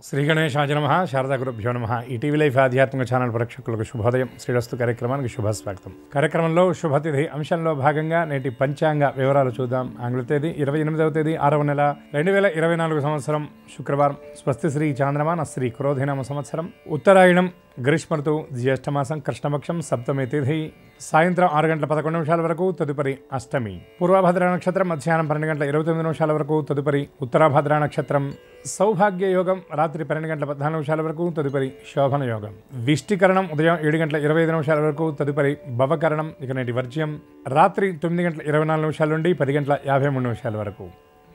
శ్రీ గణేశాయ నమః. శారదా గురుభ్యో నమః. ఈటీవీ లైఫ్ ఆధ్యాత్మిక ఛానల్ ప్రేక్షకులకు శుభోదయం. శ్రీరస్తు కార్యక్రమానికి శుభస్వాగతం. కార్యక్రమంలో శుభతిథి అంశంలో భాగంగా నేటి పంచాంగ వివరాలు చూద్దాం. ఆంగ్ల తేదీ 28వ తేదీ 6వ నెల 2024 సంవత్సరం శుక్రవారం. స్వస్తి శ్రీ చాంద్రమాన శ్రీ క్రోధినామ సంవత్సరం. ఉత్తరాయణం గ్రీష్మ ఋతువు జ్యేష్ఠమాసం కృష్ణపక్షం సప్తమి తిథి సాయంత్రం 6 గంటల 11 నిమిషాల వరకు తదుపరి అష్టమి. పూర్వభద్ర నక్షత్రం మధ్యాహ్నం 12 గంటల 29 నిమిషాల వరకు తదుపరి ఉత్తరాభద్ర నక్షత్రం. సౌభాగ్య యోగం రాత్రి 12 గంటల 14 నిమిషాల వరకు తదుపరి శోభన యోగం. విష్టికరణం ఉదయం 7 గంటల 25 నిమిషాల వరకు తదుపరి భవకరణం. ఇక నేటి వర్జ్యం రాత్రి 9 గంటల 24 నిమిషాల నుండి 10 గంటల 53 నిమిషాల వరకు.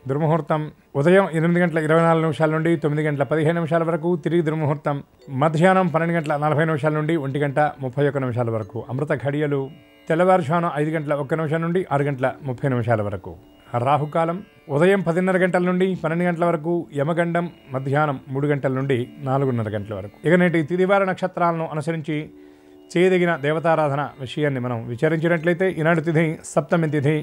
దుర్ముహూర్తం ఉదయం 8 గంటల 24 నిమిషాల నుండి 9 గంటల 15 నిమిషాల వరకు తిరిగి దుర్ముహూర్తం మధ్యాహ్నం 12 గంటల 40 నిమిషాల నుండి 1 గంట 31 నిమిషాల వరకు. అమృత ఘడియలు తెల్లవారుజామున 5 గంటల 1 నిమిషం నుండి 6 గంటల 30 నిమిషాల వరకు. రాహుకాలం ఉదయం 10:30 గంటల నుండి 12 గంటల వరకు. యమగండం మధ్యాహ్నం 3 గంటల నుండి 4:30 గంటల వరకు. ఇక నేటి తిదివార నక్షత్రాలను అనుసరించి చేయదగిన దేవతారాధన విషయాన్ని మనం విచారించినట్లయితే ఈనాడు తిథి సప్తమి తిథి.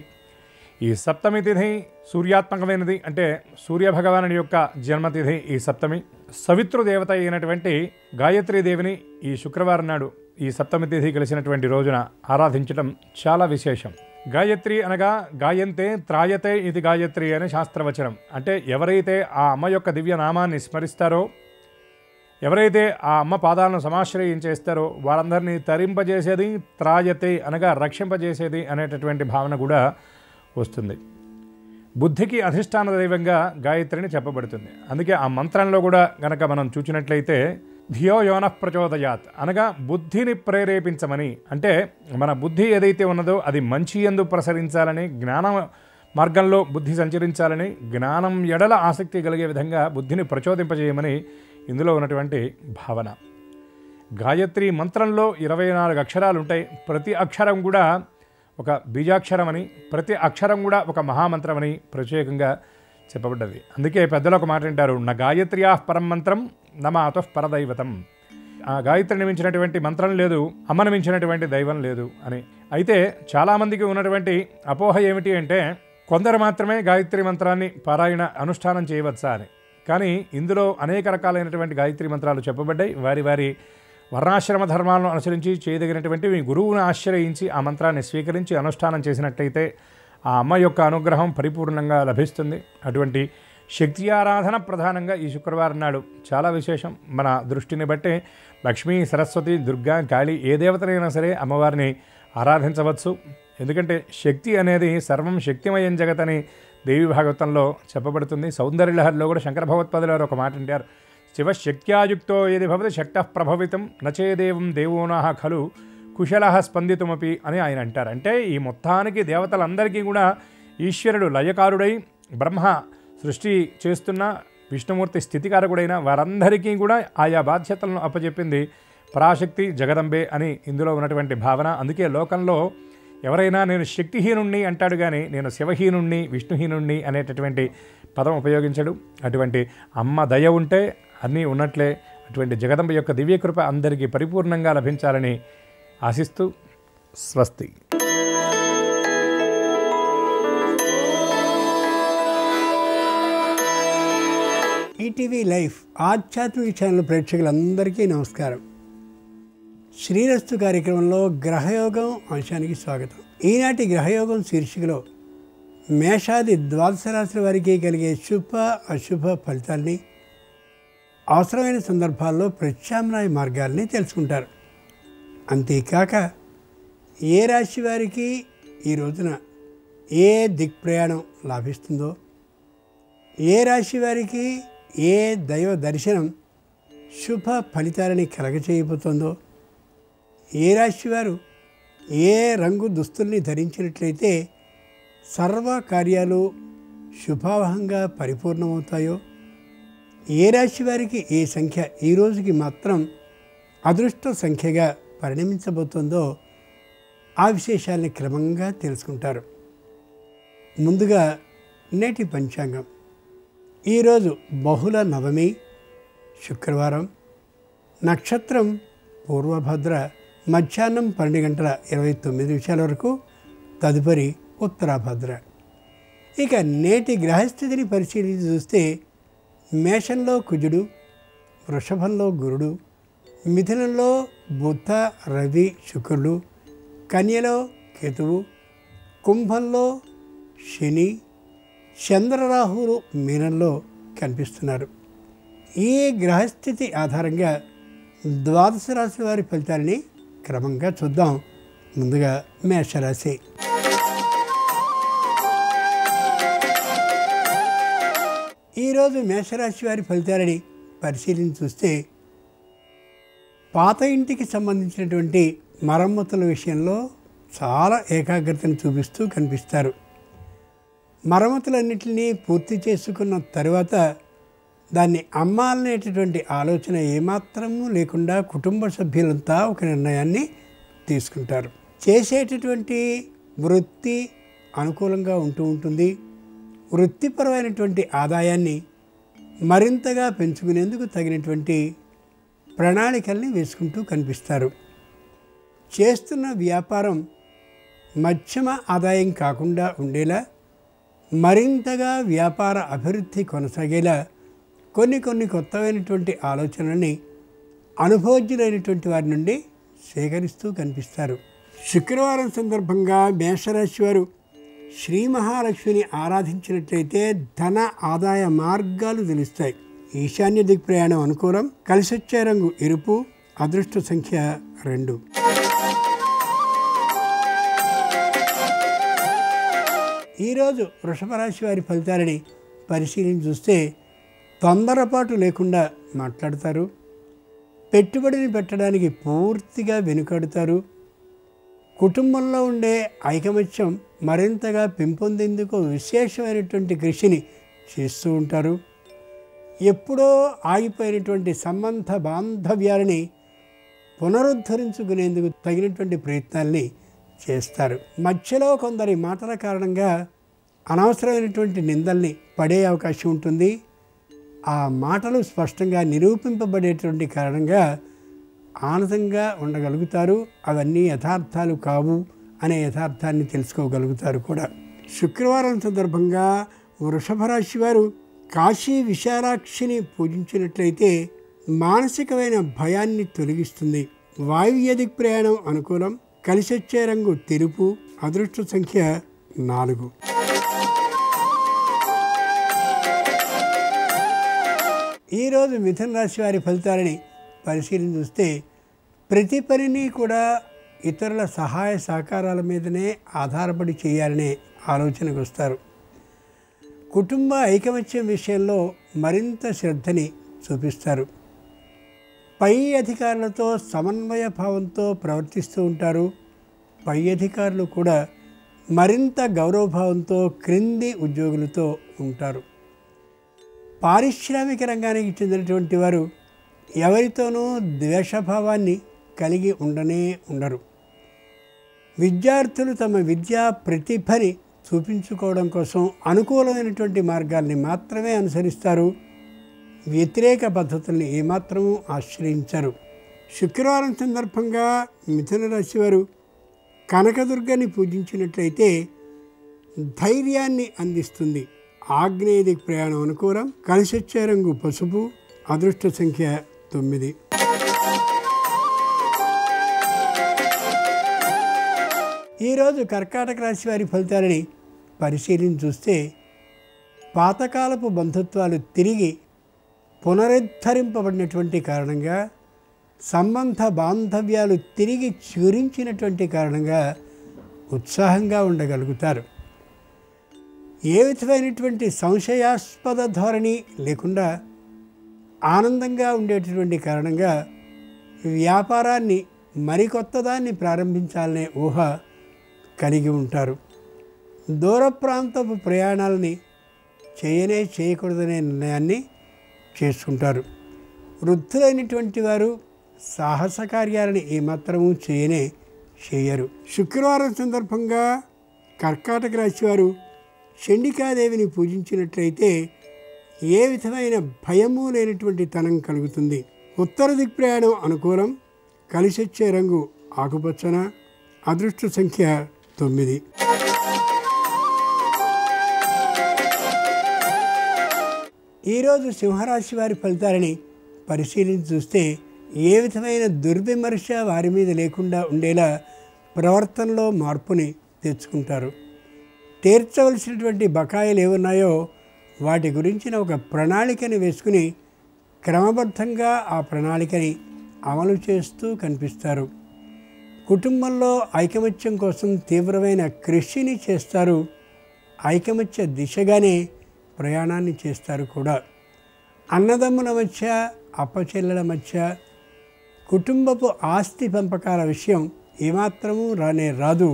ఈ సప్తమి తిథి సూర్యాత్మకమైనది, అంటే సూర్యభగవానుడి యొక్క జన్మతిథి ఈ సప్తమి. సవితృదేవత అయినటువంటి గాయత్రీదేవిని ఈ శుక్రవారం నాడు ఈ సప్తమి తిథి కలిసినటువంటి రోజున ఆరాధించడం చాలా విశేషం. గాయత్రి అనగా గాయంతే త్రాయతే ఇది గాయత్రి అనే శాస్త్రవచనం. అంటే ఎవరైతే ఆ అమ్మ యొక్క దివ్య నామాన్ని స్మరిస్తారో, ఎవరైతే ఆ అమ్మ పాదాలను సమాశ్రయించేస్తారో వారందరినీ తరింపజేసేది, త్రాయతే అనగా రక్షింపజేసేది అనేటటువంటి భావన కూడా వస్తుంది. బుద్ధికి అధిష్టాన దైవంగా గాయత్రిని చెప్పబడుతుంది. అందుకే ఆ మంత్రంలో కూడా గనక మనం చూచినట్లయితే ధియో యోనః ప్రచోదయాత్ అనగా బుద్ధిని ప్రేరేపించమని, అంటే మన బుద్ధి ఏదైతే ఉన్నదో అది మంచి యందు ప్రసరించాలని, జ్ఞాన మార్గంలో బుద్ధి సంచరించాలని, జ్ఞానం ఎడల ఆసక్తి కలిగే విధంగా బుద్ధిని ప్రచోదింపజేయమని ఇందులో ఉన్నటువంటి భావన. గాయత్రి మంత్రంలో 24 అక్షరాలు ఉంటాయి. ప్రతి అక్షరం కూడా ఒక బీజాక్షరమని, ప్రతి అక్షరం కూడా ఒక మహామంత్రమని ప్రత్యేకంగా చెప్పబడ్డది. అందుకే పెద్దలు ఒక మాట అంటారు, న గాయత్ర్యా పరం మంత్రం నమాతః పరదైవతం. ఆ గాయత్రిని మించినటువంటి మంత్రం లేదు, అమ్మను మించినటువంటి దైవం లేదు అని. అయితే చాలామందికి ఉన్నటువంటి అపోహ ఏమిటి అంటే కొందరు మాత్రమే గాయత్రి మంత్రాన్ని పారాయణ అనుష్ఠానం చేయవచ్చా అని. కానీ ఇందులో అనేక రకాలైనటువంటి గాయత్రి మంత్రాలు చెప్పబడ్డాయి. వారి వారి వర్ణాశ్రమ ధర్మాలను అనుసరించి చేయదగినటువంటి మీ గురువును ఆశ్రయించి ఆ మంత్రాన్ని స్వీకరించి అనుష్ఠానం చేసినట్టయితే ఆ అమ్మ యొక్క అనుగ్రహం పరిపూర్ణంగా లభిస్తుంది. అటువంటి శక్తి ఆరాధన ప్రధానంగా ఈ శుక్రవారం నాడు చాలా విశేషం. మన దృష్టిని బట్టే లక్ష్మీ, సరస్వతి, దుర్గా, కాళీ ఏ దేవతనైనా సరే అమ్మవారిని ఆరాధించవచ్చు. ఎందుకంటే శక్తి అనేది సర్వం శక్తిమయం జగతని దేవి భాగవతంలో చెప్పబడుతుంది. సౌందర్యలహరిలో కూడా శంకర భగవత్పాదులు వారు ఒక మాట అంటారు, శివశక్త్యాయుక్తో ఏది భవతి శక్తః ప్రభవితం నచేదేవం దేవోనాహ ఖలు కుశలః స్పందితుమపి అని ఆయన అంటారు. అంటే ఈ మొత్తానికి దేవతలందరికీ కూడా ఈశ్వరుడు లయకారుడై, బ్రహ్మ సృష్టి చేస్తున్న, విష్ణుమూర్తి స్థితికారకుడైన వారందరికీ కూడా ఆయా బాధ్యతలను అప్పచెప్పింది పరాశక్తి జగదంబే అని ఇందులో ఉన్నటువంటి భావన. అందుకే లోకంలో ఎవరైనా నేను శక్తిహీనుణ్ణి అంటాడు కానీ నేను శివహీనుణ్ణి, విష్ణుహీనుణ్ణి అనేటటువంటి పదం ఉపయోగించడు. అటువంటి అమ్మ దయ ఉంటే అన్నీ ఉన్నట్లే. అటువంటి జగదంబ యొక్క దివ్యకృప అందరికీ పరిపూర్ణంగా లభించాలని ఆశిస్తూ స్వస్తి. ఈటీవీ లైఫ్ ఆధ్యాత్మిక ఛానల్ ప్రేక్షకులందరికీ నమస్కారం. శ్రీరస్తు కార్యక్రమంలో గ్రహయోగం అంశానికి స్వాగతం. ఈనాటి గ్రహయోగం శీర్షికలో మేషాది ద్వాదశ రాశుల వారికి కలిగే శుభ అశుభ ఫలితాల్ని, అవసరమైన సందర్భాల్లో ప్రత్యామ్నాయ మార్గాల్ని తెలుసుకుంటారు. అంతేకాక ఏ రాశి వారికి ఈ రోజున ఏ దిక్ప్రయాణం లాభిస్తుందో, ఏ రాశి వారికి ఏ దైవ దర్శనం శుభ ఫలితాలని కలగచేయబోతుందో, ఏ రాశి వారు ఏ రంగు దుస్తుల్ని ధరించినట్లయితే సర్వ కార్యాలు శుభావహంగా పరిపూర్ణమవుతాయో, ఏ రాశి వారికి ఏ సంఖ్య ఈ రోజుకి మాత్రం అదృష్ట సంఖ్యగా పరిణమించబోతుందో ఆ విశేషాలని క్రమంగా తెలుసుకుంటారు. ముందుగా నేటి పంచాంగం. ఈరోజు బహుళ నవమి, శుక్రవారం. నక్షత్రం పూర్వభద్ర, మధ్యాహ్నం 12 గంటల 29 నిమిషాల వరకు తదుపరి ఉత్తరాభద్ర. ఇక నేటి గ్రహస్థితిని పరిశీలించి చూస్తే మేషంలో కుజుడు, వృషభంలో గురుడు, మిథునంలో బుధ రవి శుక్రుడు, కన్యలో కేతువు, కుంభంలో శని, చంద్రరాహువులు మీనంలో కనిపిస్తున్నారు. ఈ గ్రహస్థితి ఆధారంగా ద్వాదశ రాశి వారి ఫలితాలని క్రమంగా చూద్దాం. ముందుగా మేషరాశి. ఈరోజు మేషరాశి వారి ఫలితాలని పరిశీలించి చూస్తే పాత ఇంటికి సంబంధించినటువంటి మరమ్మతుల విషయంలో చాలా ఏకాగ్రతను చూపిస్తూ కనిపిస్తారు. మరమ్మతులన్నింటినీ పూర్తి చేసుకున్న తర్వాత దాన్ని అమ్మాలనేటటువంటి ఆలోచన ఏమాత్రము లేకుండా కుటుంబ సభ్యులంతా ఒక నిర్ణయాన్ని తీసుకుంటారు. చేసేటటువంటి వృత్తి అనుకూలంగా ఉంటూ ఉంటుంది. వృత్తిపరమైనటువంటి ఆదాయాన్ని మరింతగా పెంచుకునేందుకు తగినటువంటి ప్రణాళికల్ని వేసుకుంటూ కనిపిస్తారు. చేస్తున్న వ్యాపారం మధ్యమ ఆదాయం కాకుండా ఉండేలా, మరింతగా వ్యాపార అభివృద్ధి కొనసాగేలా కొన్ని కొత్తమైనటువంటి ఆలోచనల్ని అనుభవజ్ఞులైనటువంటి వారి నుండి సేకరిస్తూ కనిపిస్తారు. శుక్రవారం సందర్భంగా మేషరాశి వారు శ్రీ మహాలక్ష్మిని ఆరాధించినట్లయితే ధన ఆదాయ మార్గాలు తెలుస్తాయి. ఈశాన్య దిక్ప్రయాణం అనుకూలం. కలిసొచ్చే రంగు ఎరుపు. అదృష్ట సంఖ్య 2. ఈరోజు వృషభ రాశి వారి ఫలితాలని పరిశీలించి చూస్తే తొందరపాటు లేకుండా మాట్లాడతారు. పెట్టుబడిని పెట్టడానికి పూర్తిగా వెనుకడుతారు. కుటుంబంలో ఉండే ఐకమత్యం మరింతగా పెంపొందేందుకు విశేషమైనటువంటి కృషిని చేస్తూ ఉంటారు. ఎప్పుడో ఆగిపోయినటువంటి సంబంధ బాంధవ్యాలని పునరుద్ధరించుకునేందుకు తగినటువంటి ప్రయత్నాల్ని చేస్తారు. మధ్యలో కొందరి మాటల కారణంగా అనవసరమైనటువంటి నిందల్ని పడే అవకాశం ఉంటుంది. ఆ మాటలు స్పష్టంగా నిరూపింపబడేటువంటి కారణంగా ఆనందంగా ఉండగలుగుతారు. అవన్నీ యథార్థాలు కావు అనే యథార్థాన్ని తెలుసుకోగలుగుతారు కూడా. శుక్రవారం సందర్భంగా వృషభ రాశి వారు కాశీ విశాలాక్షిని పూజించినట్లయితే మానసికమైన భయాన్ని తొలగిస్తుంది. వాయువ్య దిక్ ప్రయాణం అనుకూలం. కలిసొచ్చే రంగు తెలుపు. అదృష్ట సంఖ్య 4. ఈరోజు మిథున రాశి వారి ఫలితాలని పరిశీలన చూస్తే ప్రతి పనిని కూడా ఇతరుల సహాయ సహకారాల మీదనే ఆధారపడి చేయాలనే ఆలోచనకు వస్తారు. కుటుంబ ఐకమత్యం విషయంలో మరింత శ్రద్ధని చూపిస్తారు. పై అధికారులతో సమన్వయ భావంతో ప్రవర్తిస్తూ ఉంటారు. పై అధికారులు కూడా మరింత గౌరవభావంతో క్రింది ఉద్యోగులతో ఉంటారు. పారిశ్రామిక రంగానికి చెందినటువంటి వారు ఎవరితోనూ ద్వేషభావాన్ని కలిగి ఉండరు. విద్యార్థులు తమ విద్యా ప్రతిభని చూపించుకోవడం కోసం అనుకూలమైనటువంటి మార్గాల్ని మాత్రమే అనుసరిస్తారు. వ్యతిరేక పద్ధతుల్ని ఏమాత్రమూ ఆశ్రయించరు. శుక్రవారం సందర్భంగా మిథున రాశి వారు కనకదుర్గని పూజించినట్లయితే ధైర్యాన్ని అందిస్తుంది. ఆగ్నేయ దిక్ ప్రయాణం అనుకూలం. కలిసొచ్చే రంగు పసుపు. అదృష్ట సంఖ్య 9. ఈరోజు కర్కాటక రాశి వారి ఫలితాలని పరిశీలించి చూస్తే పాతకాలపు బంధుత్వాలు తిరిగి పునరుద్ధరింపబడినటువంటి కారణంగా, సంబంధ బాంధవ్యాలు తిరిగి చిగురించినటువంటి కారణంగా ఉత్సాహంగా ఉండగలుగుతారు. ఏ విధమైనటువంటి సంశయాస్పద ధోరణి లేకుండా ఆనందంగా ఉండేటటువంటి కారణంగా వ్యాపారాన్ని మరికొత్తదాన్ని ప్రారంభించాలనే ఊహ కలిగి ఉంటారు. దూర ప్రాంతపు ప్రయాణాలని చేయకూడదనే నిర్ణయాన్ని చేసుకుంటారు. వృద్ధులైనటువంటి వారు సాహస కార్యాలని ఏమాత్రమూ చేయరు. శుక్రవారం సందర్భంగా కర్కాటక రాశి వారు చండికాదేవిని పూజించినట్లయితే ఏ విధమైన భయము లేనటువంటి తనం కలుగుతుంది. ఉత్తర దిక్ప్రయాణం అనుకూలం. కలిసొచ్చే రంగు ఆకుపచ్చన. అదృష్ట సంఖ్య 9. ఈరోజు సింహరాశి వారి ఫలితాలని పరిశీలించి చూస్తే ఏ విధమైన దుర్విమర్శ వారి మీద లేకుండా ఉండేలా ప్రవర్తనలో మార్పుని తెచ్చుకుంటారు. తీర్చవలసినటువంటి బకాయిలు ఏమున్నాయో వాటి గురించిన ఒక ప్రణాళికని వేసుకుని క్రమబద్ధంగా ఆ ప్రణాళికని అమలు చేస్తూ కనిపిస్తారు. కుటుంబంలో ఐకమత్యం కోసం తీవ్రమైన కృషిని చేస్తారు. ఐకమత్య దిశగానే ప్రయాణాన్ని చేస్తారు కూడా. అన్నదమ్ముల మధ్య, అప్పచెల్లెల మధ్య కుటుంబపు ఆస్తి పంపకాల విషయం ఏమాత్రమూ రాదు.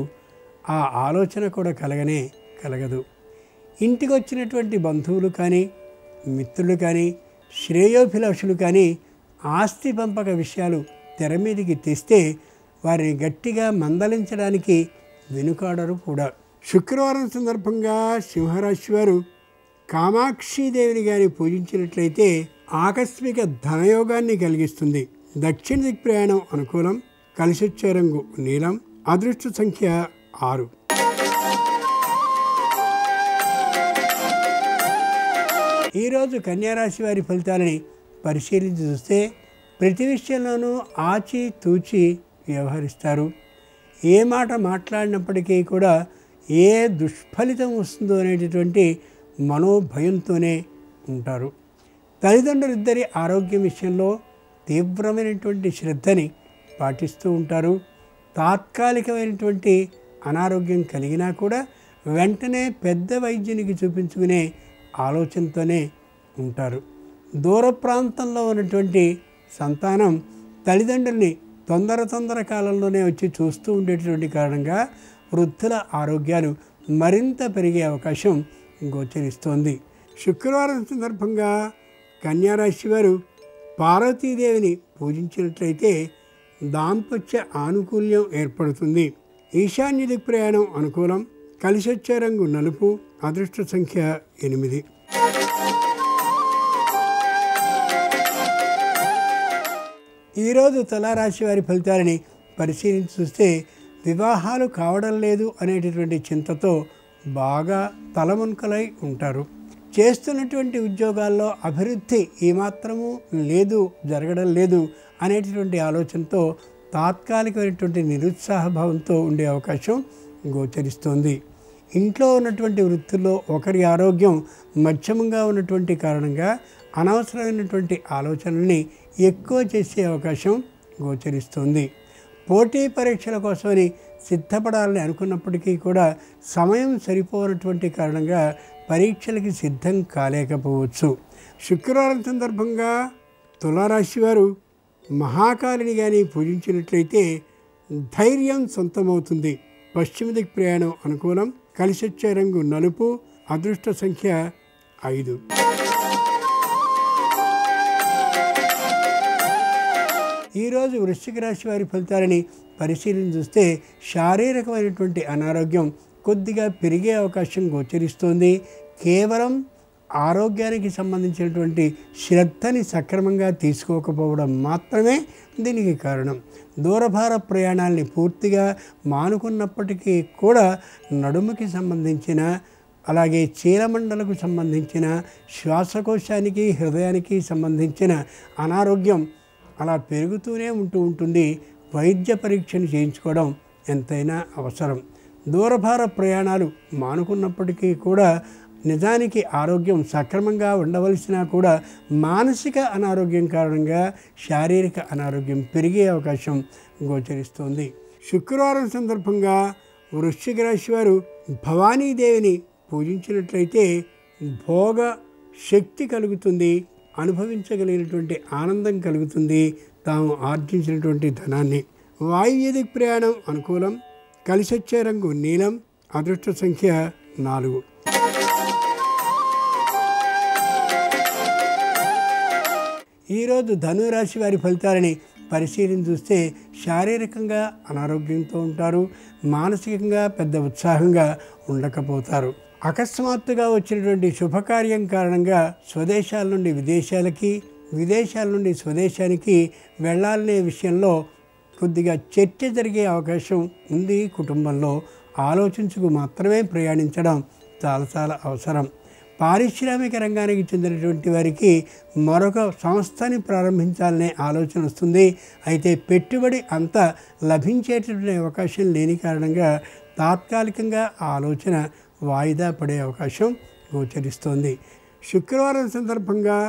ఆ ఆలోచన కూడా కలగదు. ఇంటికి వచ్చినటువంటి బంధువులు కానీ, మిత్రులు కానీ, శ్రేయోభిలాషులు కానీ ఆస్తి పంపక విషయాలు తెర మీదికి తెస్తే వారిని గట్టిగా మందలించడానికి వెనుకాడరు కూడా. శుక్రవారం సందర్భంగా సింహరాశి వారు కామాక్షీదేవిని గాని పూజించినట్లయితే ఆకస్మిక ధనయోగాన్ని కలిగిస్తుంది. దక్షిణ దిక్ ప్రయాణం అనుకూలం. కలిసొచ్చే రంగు నీలం. అదృష్ట సంఖ్య 6. ఈరోజు కన్యారాశి వారి ఫలితాలని పరిశీలించి చూస్తే ప్రతి విషయంలోనూ ఆచి తూచి వ్యవహరిస్తారు. ఏ మాట మాట్లాడినప్పటికీ కూడా ఏ దుష్ఫలితం వస్తుందో అనేటటువంటి మనోభయంతోనే ఉంటారు. తల్లిదండ్రులిద్దరి ఆరోగ్యం విషయంలో తీవ్రమైనటువంటి శ్రద్ధని పాటిస్తూ ఉంటారు. తాత్కాలికమైనటువంటి అనారోగ్యం కలిగినా కూడా వెంటనే పెద్ద వైద్యునికి చూపించుకునే ఆలోచనతోనే ఉంటారు. దూర ప్రాంతంలో ఉన్నటువంటి సంతానం తల్లిదండ్రుల్ని తొందర కాలంలోనే వచ్చి చూస్తూ ఉండేటటువంటి కారణంగా వృద్ధుల ఆరోగ్యాలు మరింత పెరిగే అవకాశం గోచరిస్తోంది. శుక్రవారం సందర్భంగా కన్యారాశి వారు పార్వతీదేవిని పూజించినట్లయితే దాంపత్య ఆనుకూల్యం ఏర్పడుతుంది. ఈశాన్య దిక్ ప్రయాణం అనుకూలం. కలిసొచ్చే రంగు నలుపు. అదృష్ట సంఖ్య 8. ఈరోజు తులారాశి వారి ఫలితాలని పరిశీలించి చూస్తే వివాహాలు కావడం లేదు అనేటటువంటి చింతతో బాగా తలమునకలై ఉంటారు. చేస్తున్నటువంటి ఉద్యోగాల్లో అభివృద్ధి ఏమాత్రము లేదు, జరగడం లేదు అనేటటువంటి ఆలోచనతో తాత్కాలికమైనటువంటి నిరుత్సాహభావంతో ఉండే అవకాశం గోచరిస్తోంది. ఇంట్లో ఉన్నటువంటి వృత్తుల్లో ఒకరి ఆరోగ్యం మధ్యమంగా ఉన్నటువంటి కారణంగా అనవసరమైనటువంటి ఆలోచనల్ని ఎక్కువ చేసే అవకాశం గోచరిస్తుంది. పోటీ పరీక్షల కోసమని సిద్ధపడాలని అనుకున్నప్పటికీ కూడా సమయం సరిపోనటువంటి కారణంగా పరీక్షలకి సిద్ధం కాలేకపోవచ్చు. శుక్రవారం సందర్భంగా తులారాశి వారు మహాకాళిని కానీ పూజించినట్లయితే ధైర్యం సొంతమవుతుంది. పశ్చిమ దిక్ ప్రయాణం అనుకూలం. కలిసొచ్చే రంగు నలుపు. అదృష్ట సంఖ్య 5. ఈరోజు వృశ్చిక రాశి వారి ఫలితాలని పరిశీలన చూస్తే శారీరకమైనటువంటి అనారోగ్యం కొద్దిగా పెరిగే అవకాశం గోచరిస్తోంది. కేవలం ఆరోగ్యానికి సంబంధించినటువంటి శ్రద్ధని సక్రమంగా తీసుకోకపోవడం మాత్రమే దీనికి కారణం. దూరభార ప్రయాణాలని పూర్తిగా మానుకున్నప్పటికీ కూడా నడుముకి సంబంధించిన, అలాగే చీలమండలకు సంబంధించిన, శ్వాసకోశానికి హృదయానికి సంబంధించిన అనారోగ్యం అలా పెరుగుతూనే ఉంటుంది. వైద్య పరీక్షను చేయించుకోవడం ఎంతైనా అవసరం. దూరభార ప్రయాణాలు మానుకున్నప్పటికీ కూడా నిజానికి ఆరోగ్యం సక్రమంగా ఉండవలసినా కూడా మానసిక అనారోగ్యం కారణంగా శారీరక అనారోగ్యం పెరిగే అవకాశం గోచరిస్తుంది. శుక్రవారం సందర్భంగా వృశ్చిక రాశి వారు భవానీదేవిని పూజించినట్లయితే భోగ శక్తి కలుగుతుంది. అనుభవించగలిగినటువంటి ఆనందం కలుగుతుంది తాము ఆర్జించినటువంటి ధనాన్ని. వాయువ్య ప్రయాణం అనుకూలం. కలిసొచ్చే రంగు నీలం. అదృష్ట సంఖ్య 4. ఈరోజు ధనురాశి వారి ఫలితాలని పరిశీలించి చూస్తే శారీరకంగా అనారోగ్యంతో ఉంటారు. మానసికంగా పెద్ద ఉత్సాహంగా ఉండకపోతారు. అకస్మాత్తుగా వచ్చినటువంటి శుభకార్యం కారణంగా స్వదేశాల నుండి విదేశాలకి, విదేశాల నుండి స్వదేశానికి వెళ్ళాలనే విషయంలో కొద్దిగా చర్చ జరిగే అవకాశం ఉంది. కుటుంబంలో ఆలోచించుకు మాత్రమే ప్రయాణించడం చాలా అవసరం. పారిశ్రామిక రంగానికి చెందినటువంటి వారికి మరొక సంస్థని ప్రారంభించాలనే ఆలోచన వస్తుంది. అయితే పెట్టుబడి అంత లభించేటటువంటి అవకాశం లేని కారణంగా తాత్కాలికంగా ఆ ఆలోచన వాయిదా పడే అవకాశం గోచరిస్తోంది. శుక్రవారం సందర్భంగా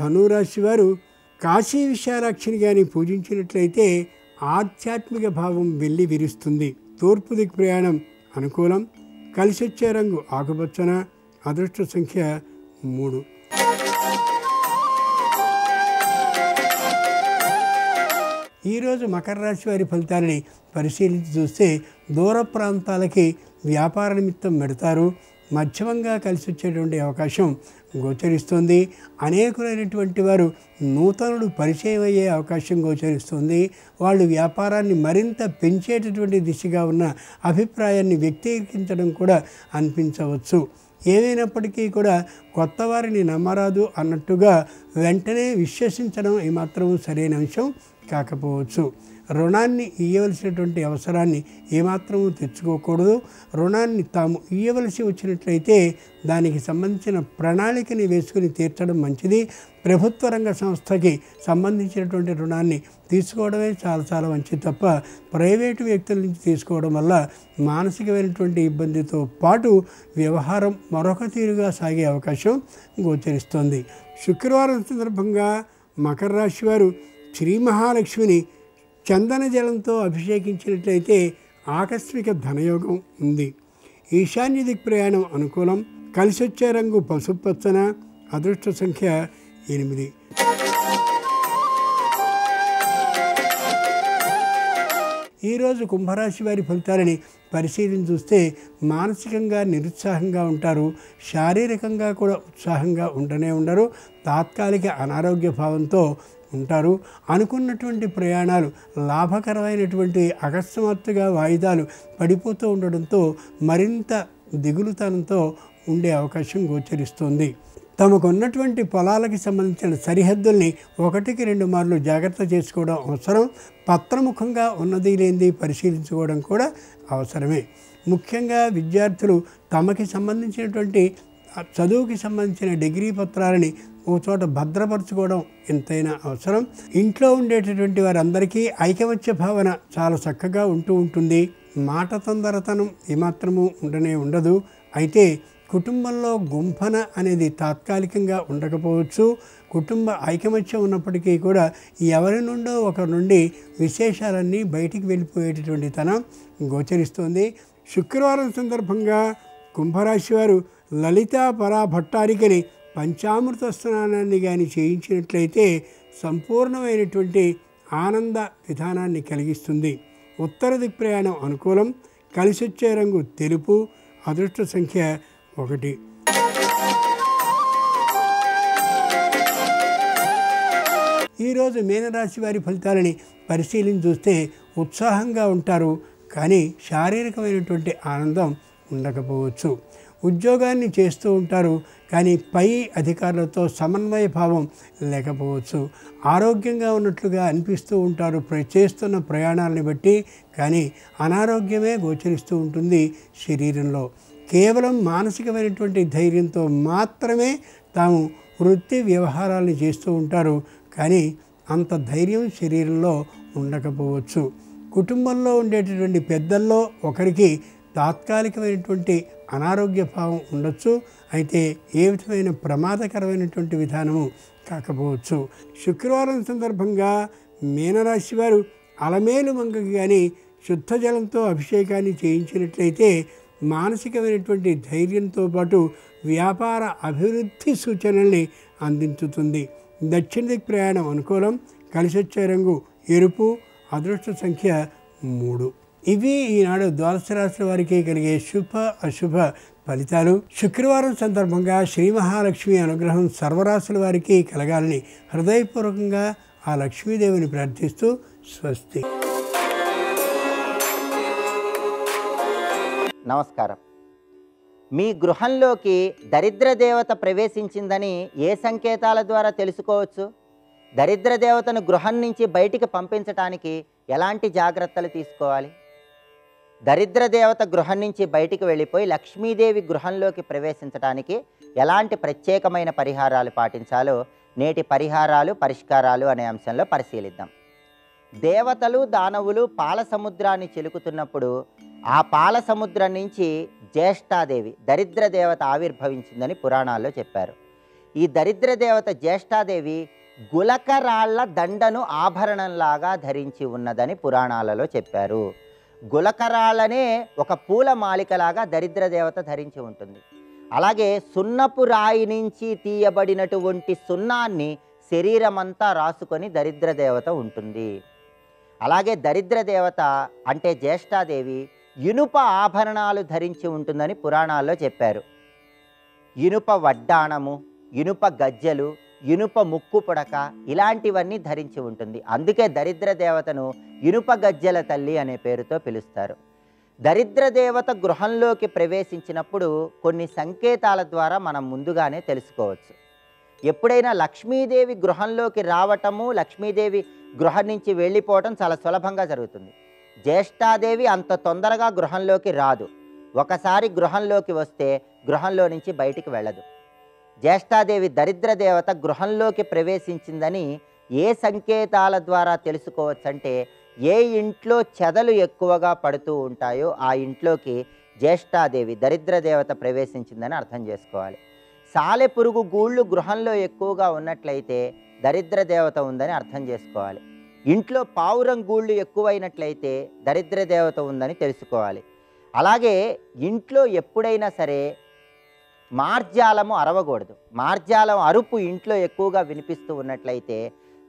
ధనురాశి వారు కాశీ విశాలాక్షిని కానీ పూజించినట్లయితే ఆధ్యాత్మిక భావం వెళ్ళి విరుస్తుంది. తూర్పు దిక్కు ప్రయాణం అనుకూలం. కలిసొచ్చే రంగు ఆకుపచ్చన. అదృష్ట సంఖ్య 3. ఈరోజు మకర రాశి వారి ఫలితాలని పరిశీలించి చూస్తే దూర ప్రాంతాలకి వ్యాపార నిమిత్తం పెడతారు. మధ్యమంగా కలిసి వచ్చేటువంటి అవకాశం గోచరిస్తుంది. అనేకులైనటువంటి వారు నూతనుడు పరిచయం అయ్యే అవకాశం గోచరిస్తుంది. వాళ్ళు వ్యాపారాన్ని మరింత పెంచేటటువంటి దిశగా ఉన్న అభిప్రాయాన్ని వ్యక్తీకరించడం కూడా అనిపించవచ్చు. ఏమైనప్పటికీ కూడా కొత్త వారిని నమ్మరాదు అన్నట్టుగా వెంటనే విశ్వసించడం ఏమాత్రము సరైన అంశం కాకపోవచ్చు. రుణాన్ని ఇయ్యవలసినటువంటి అవసరాన్ని ఏమాత్రము తెచ్చుకోకూడదు. రుణాన్ని తాము ఇయ్యవలసి వచ్చినట్లయితే దానికి సంబంధించిన ప్రణాళికని వేసుకుని తీర్చడం మంచిది. ప్రభుత్వ రంగ సంస్థకి సంబంధించినటువంటి రుణాన్ని తీసుకోవడమే చాలా చాలా మంచిది తప్ప ప్రైవేటు వ్యక్తుల నుంచి తీసుకోవడం వల్ల మానసికమైనటువంటి ఇబ్బందితో పాటు వ్యవహారం మరొక తీరుగా సాగే అవకాశం గోచరిస్తోంది. శుక్రవారం సందర్భంగా మకర రాశి వారు శ్రీ మహాలక్ష్మిని చందన జలంతో అభిషేకించినట్లయితే ఆకస్మిక ధనయోగం ఉంది. ఈశాన్య దిక్ ప్రయాణం అనుకూలం. కలిసొచ్చే రంగు పసుపు పచ్చన. అదృష్ట సంఖ్య 8. ఈరోజు కుంభరాశి వారి ఫలితాలని పరిశీలించి చూస్తే మానసికంగా నిరుత్సాహంగా ఉంటారు. శారీరకంగా కూడా ఉత్సాహంగా ఉండరు. తాత్కాలిక అనారోగ్య భావంతో ఉంటారు. అనుకున్నటువంటి ప్రయాణాలు లాభకరమైనటువంటి అకస్మాత్తుగా వాయిదాలు పడిపోతూ ఉండడంతో మరింత దిగులుతనంతో ఉండే అవకాశం గోచరిస్తుంది. తమకున్నటువంటి పొలాలకి సంబంధించిన సరిహద్దుల్ని 1-2 మార్లు జాగ్రత్త చేసుకోవడం అవసరం. పత్రముఖంగా ఉన్నది లేనిది పరిశీలించుకోవడం కూడా అవసరమే. ముఖ్యంగా విద్యార్థులు తమకి సంబంధించినటువంటి చదువుకి సంబంధించిన డిగ్రీ పత్రాలని ఓ చోట భద్రపరచుకోవడం ఎంతైనా అవసరం. ఇంట్లో ఉండేటటువంటి వారందరికీ ఐకమత్య భావన చాలా చక్కగా ఉంటుంది. మాట తొందరతనం ఏమాత్రము ఉండదు. అయితే కుటుంబంలో గుంఫన అనేది తాత్కాలికంగా ఉండకపోవచ్చు. కుటుంబ ఐకమత్యం ఉన్నప్పటికీ కూడా ఎవరి నుండో ఒకరి నుండి విశేషాలన్నీ బయటికి వెళ్ళిపోయేటటువంటి తనం గోచరిస్తుంది. శుక్రవారం సందర్భంగా కుంభరాశి వారు లలితా పరాభట్టారికని పంచామృత స్నానాన్ని కానీ చేయించినట్లయితే సంపూర్ణమైనటువంటి ఆనంద విధానాన్ని కలిగిస్తుంది. ఉత్తర దిక్ ప్రయాణం అనుకూలం. కలిసొచ్చే రంగు తెలుపు. అదృష్ట సంఖ్య 1. ఈరోజు మీనరాశి వారి ఫలితాలని పరిశీలించి చూస్తే ఉత్సాహంగా ఉంటారు, కానీ శారీరకమైనటువంటి ఆనందం ఉండకపోవచ్చు. ఉద్యోగాన్ని చేస్తూ ఉంటారు, కానీ పై అధికారులతో సమన్వయ భావం లేకపోవచ్చు. ఆరోగ్యంగా ఉన్నట్లుగా అనిపిస్తూ ఉంటారు చేస్తున్న ప్రయాణాలని బట్టి, కానీ అనారోగ్యమే గోచరిస్తూ ఉంటుంది శరీరంలో. కేవలం మానసికమైనటువంటి ధైర్యంతో మాత్రమే తాము వృత్తి వ్యవహారాలను చేస్తూ ఉంటారు, కానీ అంత ధైర్యం శరీరంలో ఉండకపోవచ్చు. కుటుంబంలో ఉండేటటువంటి పెద్దల్లో ఒకరికి తాత్కాలికమైనటువంటి అనారోగ్య భావం ఉండొచ్చు, అయితే ఏ విధమైన ప్రమాదకరమైనటువంటి విధానము కాకపోవచ్చు. శుక్రవారం సందర్భంగా మీనరాశి వారు అలమేలు మంగకి కానీ శుద్ధ జలంతో అభిషేకాన్ని చేయించినట్లయితే మానసికమైనటువంటి ధైర్యంతో పాటు వ్యాపార అభివృద్ధి సూచనల్ని అందించుతుంది. దక్షిణ దిక్ ప్రయాణం అనుకూలం. కలిసొచ్చే రంగు ఎరుపు. అదృష్ట సంఖ్య 3. ఇవి ఈనాడు ద్వాదశ రాశుల వారికి కలిగే శుభ అశుభ ఫలితాలు. శుక్రవారం సందర్భంగా శ్రీ మహాలక్ష్మి అనుగ్రహం సర్వరాశుల వారికి కలగాలని హృదయపూర్వకంగా ఆ లక్ష్మీదేవిని ప్రార్థిస్తూ స్వస్తి. నమస్కారం. మీ గృహంలోకి దరిద్ర దేవత ప్రవేశించిందని ఏ సంకేతాల ద్వారా తెలుసుకోవచ్చు? దరిద్ర దేవతను గృహం నుంచి బయటికి పంపించడానికి ఎలాంటి జాగ్రత్తలు తీసుకోవాలి? దరిద్ర దేవత గృహం నుంచి బయటికి వెళ్ళిపోయి లక్ష్మీదేవి గృహంలోకి ప్రవేశించడానికి ఎలాంటి ప్రత్యేకమైన పరిహారాలు పాటించాలో నేటి పరిహారాలు పరిష్కారాలు అనే అంశంలో పరిశీలిద్దాం. దేవతలు దానవులు పాల సముద్రాన్ని చిలుకుతున్నప్పుడు ఆ పాల సముద్రం నుంచి జ్యేష్ఠాదేవి దరిద్ర దేవత ఆవిర్భవించిందని పురాణాల్లో చెప్పారు. ఈ దరిద్ర దేవత జ్యేష్ఠాదేవి గులకరాళ్ల దండను ఆభరణంలాగా ధరించి ఉన్నదని పురాణాలలో చెప్పారు. గులకరాళ్ళనే ఒక పూల మాలికలాగా దరిద్ర దేవత ధరించి ఉంటుంది. అలాగే సున్నపు రాయి నుంచి తీయబడినటువంటి సున్నాన్ని శరీరమంతా రాసుకొని దరిద్ర దేవత ఉంటుంది. అలాగే దరిద్ర దేవత అంటే జ్యేష్ఠాదేవి ఇనుప ఆభరణాలు ధరించి ఉంటుందని పురాణాల్లో చెప్పారు. ఇనుప వడ్డాణము, ఇనుప గజ్జెలు, ఇనుప ముక్కు పుడక ఇలాంటివన్నీ ధరించి ఉంటుంది. అందుకే దరిద్ర దేవతను ఇనుప గజ్జెల తల్లి అనే పేరుతో పిలుస్తారు. దరిద్ర దేవత గృహంలోకి ప్రవేశించినప్పుడు కొన్ని సంకేతాల ద్వారా మనం ముందుగానే తెలుసుకోవచ్చు. ఎప్పుడైనా లక్ష్మీదేవి గృహంలోకి రావటము, లక్ష్మీదేవి గృహం నుంచి వెళ్ళిపోవటం చాలా సులభంగా జరుగుతుంది. జ్యేష్ఠాదేవి అంత తొందరగా గృహంలోకి రాదు. ఒకసారి గృహంలోకి వస్తే గృహంలో నుంచి బయటికి వెళ్ళదు. జ్యేష్ఠాదేవి దరిద్ర దేవత గృహంలోకి ప్రవేశించిందని ఏ సంకేతాల ద్వారా తెలుసుకోవచ్చంటే, ఏ ఇంట్లో చెదలు ఎక్కువగా పడుతూ ఉంటాయో ఆ ఇంట్లోకి జ్యేష్ఠాదేవి దరిద్ర దేవత ప్రవేశించిందని అర్థం చేసుకోవాలి. సాలెపురుగు గూళ్ళు గృహంలో ఎక్కువగా ఉన్నట్లయితే దరిద్ర దేవత ఉందని అర్థం చేసుకోవాలి. ఇంట్లో పావురం గూళ్ళు ఎక్కువైనట్లయితే దరిద్ర దేవత ఉందని తెలుసుకోవాలి. అలాగే ఇంట్లో ఎప్పుడైనా సరే మార్జాలము అరవకూడదు. మార్జాలం అరుపు ఇంట్లో ఎక్కువగా వినిపిస్తూ ఉన్నట్లయితే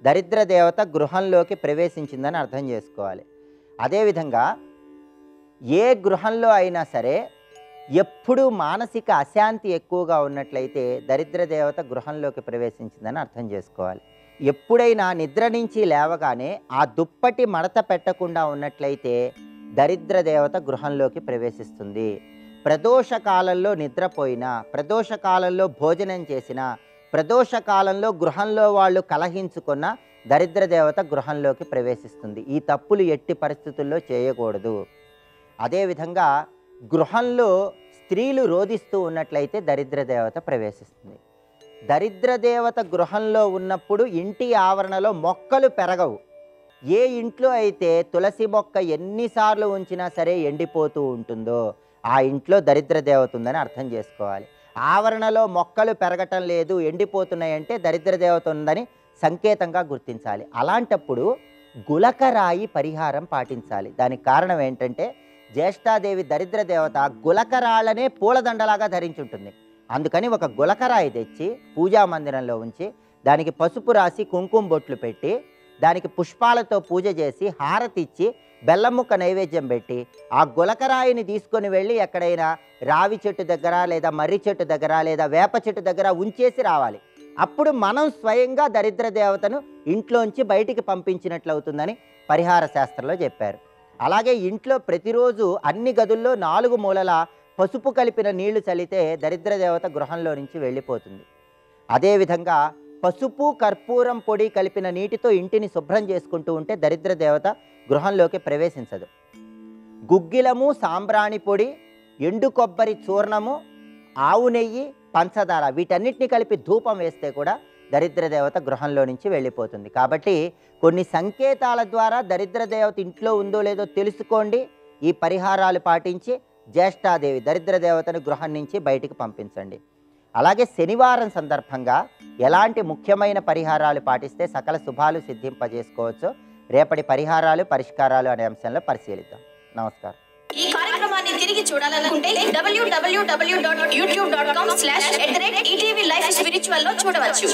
దరిద్ర దేవత గృహంలోకి ప్రవేశించిందని అర్థం చేసుకోవాలి. అదేవిధంగా ఏ గృహంలో అయినా సరే ఎప్పుడూ మానసిక అశాంతి ఎక్కువగా ఉన్నట్లయితే దరిద్ర దేవత గృహంలోకి ప్రవేశించిందని అర్థం చేసుకోవాలి. ఎప్పుడైనా నిద్ర నుంచి లేవగానే ఆ దుప్పటి మడత పెట్టకుండా ఉన్నట్లయితే దరిద్ర దేవత గృహంలోకి ప్రవేశిస్తుంది. ప్రదోష కాలంలో నిద్రపోయినా, ప్రదోష కాలంలో భోజనం చేసినా, ప్రదోష కాలంలో గృహంలో వాళ్ళు కలహించుకున్న దరిద్ర దేవత గృహంలోకి ప్రవేశిస్తుంది. ఈ తప్పులు ఎట్టి పరిస్థితుల్లో చేయకూడదు. అదేవిధంగా గృహంలో స్త్రీలు రోదిస్తూ ఉన్నట్లయితే దరిద్ర దేవత ప్రవేశిస్తుంది. దరిద్ర దేవత గృహంలో ఉన్నప్పుడు ఇంటి ఆవరణలో మొక్కలు పెరగవు. ఏ ఇంట్లో అయితే తులసి మొక్క ఎన్నిసార్లు ఉంచినా సరే ఎండిపోతూ ఉంటుందో ఆ ఇంట్లో దరిద్ర దేవత ఉందని అర్థం చేసుకోవాలి. ఆవరణలో మొక్కలు పెరగటం లేదు, ఎండిపోతున్నాయంటే దరిద్ర దేవత ఉందని సంకేతంగా గుర్తించాలి. అలాంటప్పుడు గులకరాయి పరిహారం పాటించాలి. దానికి కారణం ఏంటంటే జ్యేష్ఠాదేవి దరిద్ర దేవత గులకరాళ్ళనే పూలదండలాగా ధరించుంటుంది. అందుకని ఒక గులకరాయి తెచ్చి పూజా మందిరంలో ఉంచి దానికి పసుపు రాసి కుంకుమ బొట్లు పెట్టి దానికి పుష్పాలతో పూజ చేసి హారతి ఇచ్చి బెల్లం ముక్క నైవేద్యం పెట్టి ఆ గులకరాయిని తీసుకొని వెళ్ళి ఎక్కడైనా రావి చెట్టు దగ్గర లేదా మర్రి చెట్టు దగ్గర లేదా వేప చెట్టు దగ్గర ఉంచేసి రావాలి. అప్పుడు మనం స్వయంగా దరిద్ర దేవతను ఇంట్లోంచి బయటికి పంపించినట్లు అవుతుందని పరిహార శాస్త్రంలో చెప్పారు. అలాగే ఇంట్లో ప్రతిరోజు అన్ని గదుల్లో 4 మూలల పసుపు కలిపిన నీళ్లు చల్లితే దరిద్ర దేవత గృహంలో నుంచి వెళ్ళిపోతుంది. అదేవిధంగా పసుపు కర్పూరం పొడి కలిపిన నీటితో ఇంటిని శుభ్రం చేసుకుంటూ ఉంటే దరిద్ర దేవత గృహంలోకి ప్రవేశించదు. గుగ్గిలము, సాంబ్రాణి పొడి, ఎండు కొబ్బరి చూర్ణము, ఆవు నెయ్యి, పంచదార వీటన్నిటిని కలిపి ధూపం వేస్తే కూడా దరిద్ర దేవత గృహంలో నుంచి వెళ్ళిపోతుంది. కాబట్టి కొన్ని సంకేతాల ద్వారా దరిద్ర దేవత ఇంట్లో ఉందో లేదో తెలుసుకోండి. ఈ పరిహారాలు పాటించి జ్యేష్ఠాదేవి దరిద్ర దేవతను గృహం నుంచి బయటికి పంపించండి. అలాగే శనివారం సందర్భంగా ఎలాంటి ముఖ్యమైన పరిహారాలు పాటిస్తే సకల శుభాలు సిద్ధింపజేసుకోవచ్చు రేపటి పరిహారాలు పరిష్కారాలు అనే అంశంలో పరిశీలిద్దాం. నమస్కారం. ఈ కార్యక్రమాన్ని తిరిగి చూడాలనుకుంటే www.youtube.com/ETV Life Spiritual లో చూడవచ్చు.